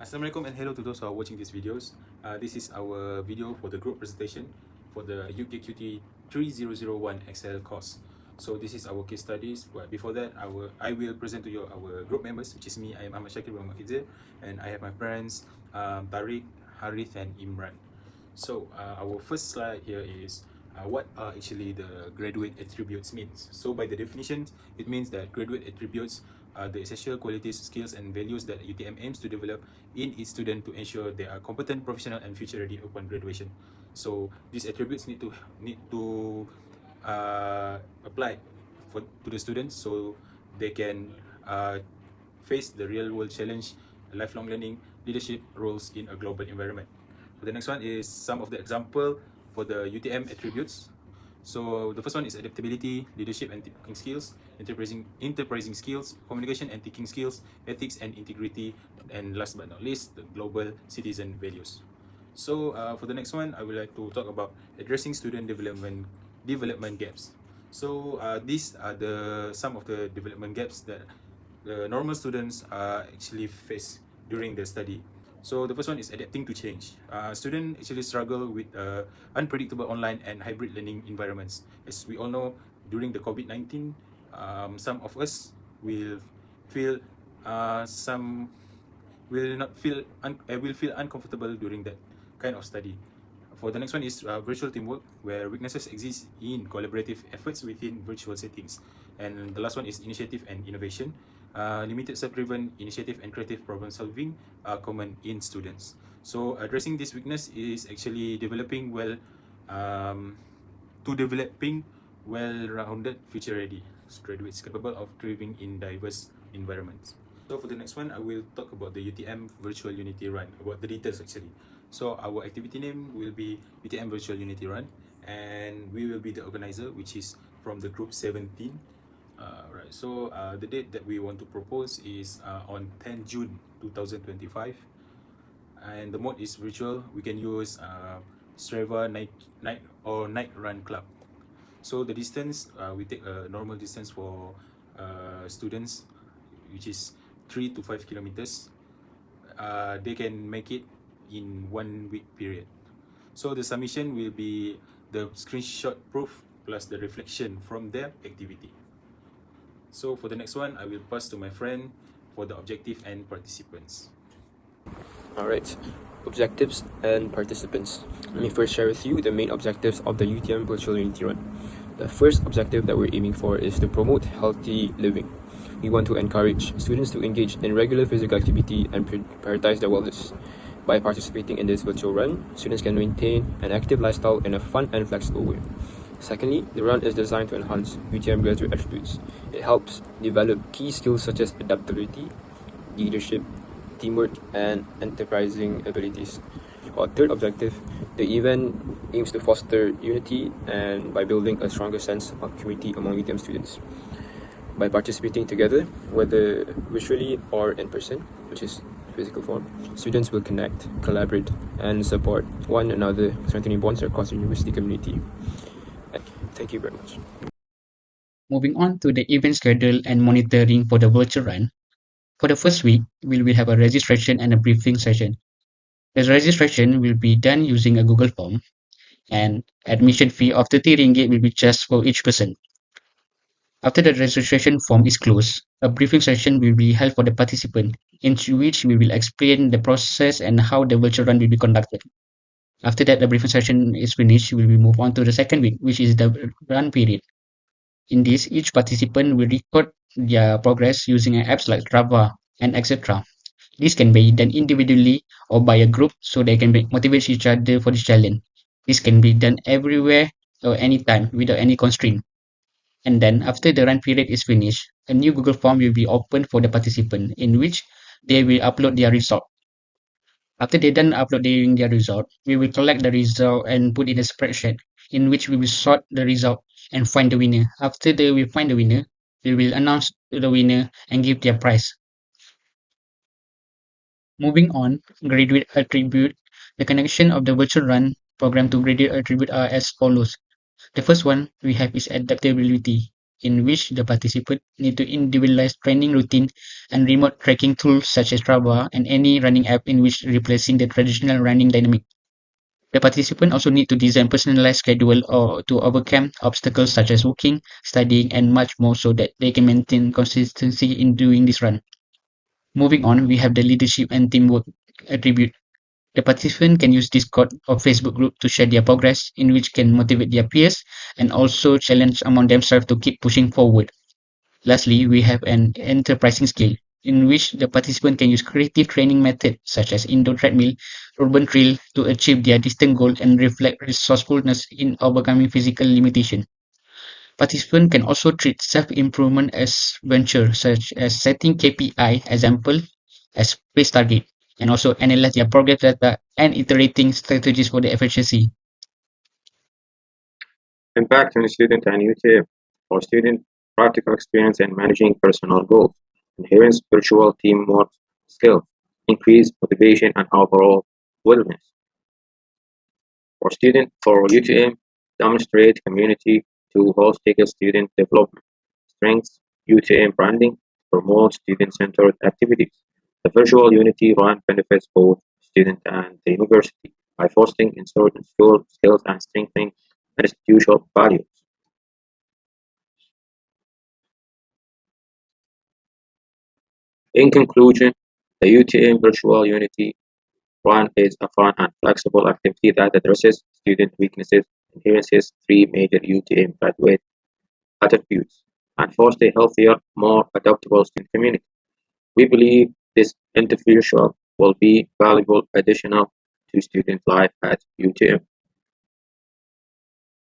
Assalamualaikum and hello to those who are watching these videos. This is our video for the group presentation for the UKQT 3001 ExCel course. So this is our case studies, but before that I will present to you our group members, which is me. I am Ahmad, Syakir from Khidzir, and I have my friends Tariq, Harith and Imran. So our first slide here is what are actually the graduate attributes means. So by the definition, it means that graduate attributes are the essential qualities, skills and values that UTM aims to develop in its students to ensure they are competent, professional and future ready upon graduation. So these attributes need to apply to the students so they can face the real world challenge, lifelong learning, leadership roles in a global environment. So the next one is some of the example for the UTM attributes. So the first one is adaptability, leadership and teamworking skills, enterprising skills, communication and thinking skills, ethics and integrity, and last but not least, the global citizen values. So for the next one, I would like to talk about addressing student development gaps. So these are some of the development gaps that the normal students actually face during the study. So the first one is adapting to change. Students actually struggle with unpredictable online and hybrid learning environments. As we all know, during the COVID-19, some of us will feel will feel uncomfortable during that kind of study. For the next one is virtual teamwork, where weaknesses exist in collaborative efforts within virtual settings. And the last one is initiative and innovation. Limited self-driven initiative and creative problem solving are common in students. So addressing this weakness is actually developing well-rounded future-ready graduates capable of thriving in diverse environments. So for the next one, I will talk about the UTM Virtual Unity Run, about the details actually. So our activity name will be UTM Virtual Unity Run, and we will be the organizer, which is from the group 17. Right, so the date that we want to propose is on 10 June 2025, and the mode is virtual. We can use Strava night run club. So the distance, we take a normal distance for students, which is 3 to 5 kilometers. They can make it in 1 week period. So the submission will be the screenshot proof plus the reflection from their activity. So for the next one, I will pass to my friend for the objective and participants. Alright, objectives and participants. Let me first share with you the main objectives of the UTM Virtual Unity Run. The first objective that we're aiming for is to promote healthy living. We want to encourage students to engage in regular physical activity and prioritize their wellness. By participating in this virtual run, students can maintain an active lifestyle in a fun and flexible way. Secondly, the run is designed to enhance UTM graduate attributes. It helps develop key skills such as adaptability, leadership, teamwork, and enterprising abilities. Our third objective, the event aims to foster unity and by building a stronger sense of community among UTM students. By participating together, whether virtually or in person, which is physical form, students will connect, collaborate, and support one another, strengthening bonds across the university community. Thank you very much. Moving on to the event schedule and monitoring for the virtual run. For the first week, we will have a registration and a briefing session. The registration will be done using a Google form, and admission fee of 30 ringgit will be charged for each person. After the registration form is closed, a briefing session will be held for the participant, in which we will explain the process and how the virtual run will be conducted. After that, the briefing session is finished, we will move on to the second week, which is the run period. In this, each participant will record their progress using apps like Strava and etc. This can be done individually or by a group so they can motivate each other for this challenge. This can be done everywhere or anytime without any constraint. And then after the run period is finished, a new Google form will be opened for the participant in which they will upload their result. After they done uploading their result, we will collect the result and put in a spreadsheet in which we will sort the result and find the winner. After we find the winner, we will announce the winner and give their prize. Moving on, graduate attribute. The connection of the virtual run program to graduate attribute are as follows. The first one we have is adaptability. in which the participant need to individualize training routine and remote tracking tools such as Strava and any running app in which replacing the traditional running dynamic. The participant also need to design personalized schedule or to overcome obstacles such as working, studying, and much more so that they can maintain consistency in doing this run. Moving on, we have the leadership and teamwork attribute. The participant can use Discord or Facebook group to share their progress, in which can motivate their peers and also challenge among themselves to keep pushing forward. Lastly, we have an enterprising skill, in which the participant can use creative training methods such as indoor treadmill, urban trail to achieve their distant goal and reflect resourcefulness in overcoming physical limitation. Participants can also treat self-improvement as venture, such as setting KPI example as pace target, and also analyze their progress data and iterating strategies for the efficiency. Impact on student and UTM. For student, practical experience in managing personal goals, enhance virtual teamwork skills, increase motivation and overall wellness. For UTM, demonstrate community to holistic student development, strengths UTM branding, promote student-centered activities. The virtual Unity Run benefits both student and the university by fostering institutional skills and strengthening institutional values. In conclusion, the UTM Virtual Unity Run is a fun and flexible activity that addresses student weaknesses, enhances three major UTM graduate attributes, and fosters a healthier, more adaptable student community. We believe this individual will be valuable additional to student life at UTM.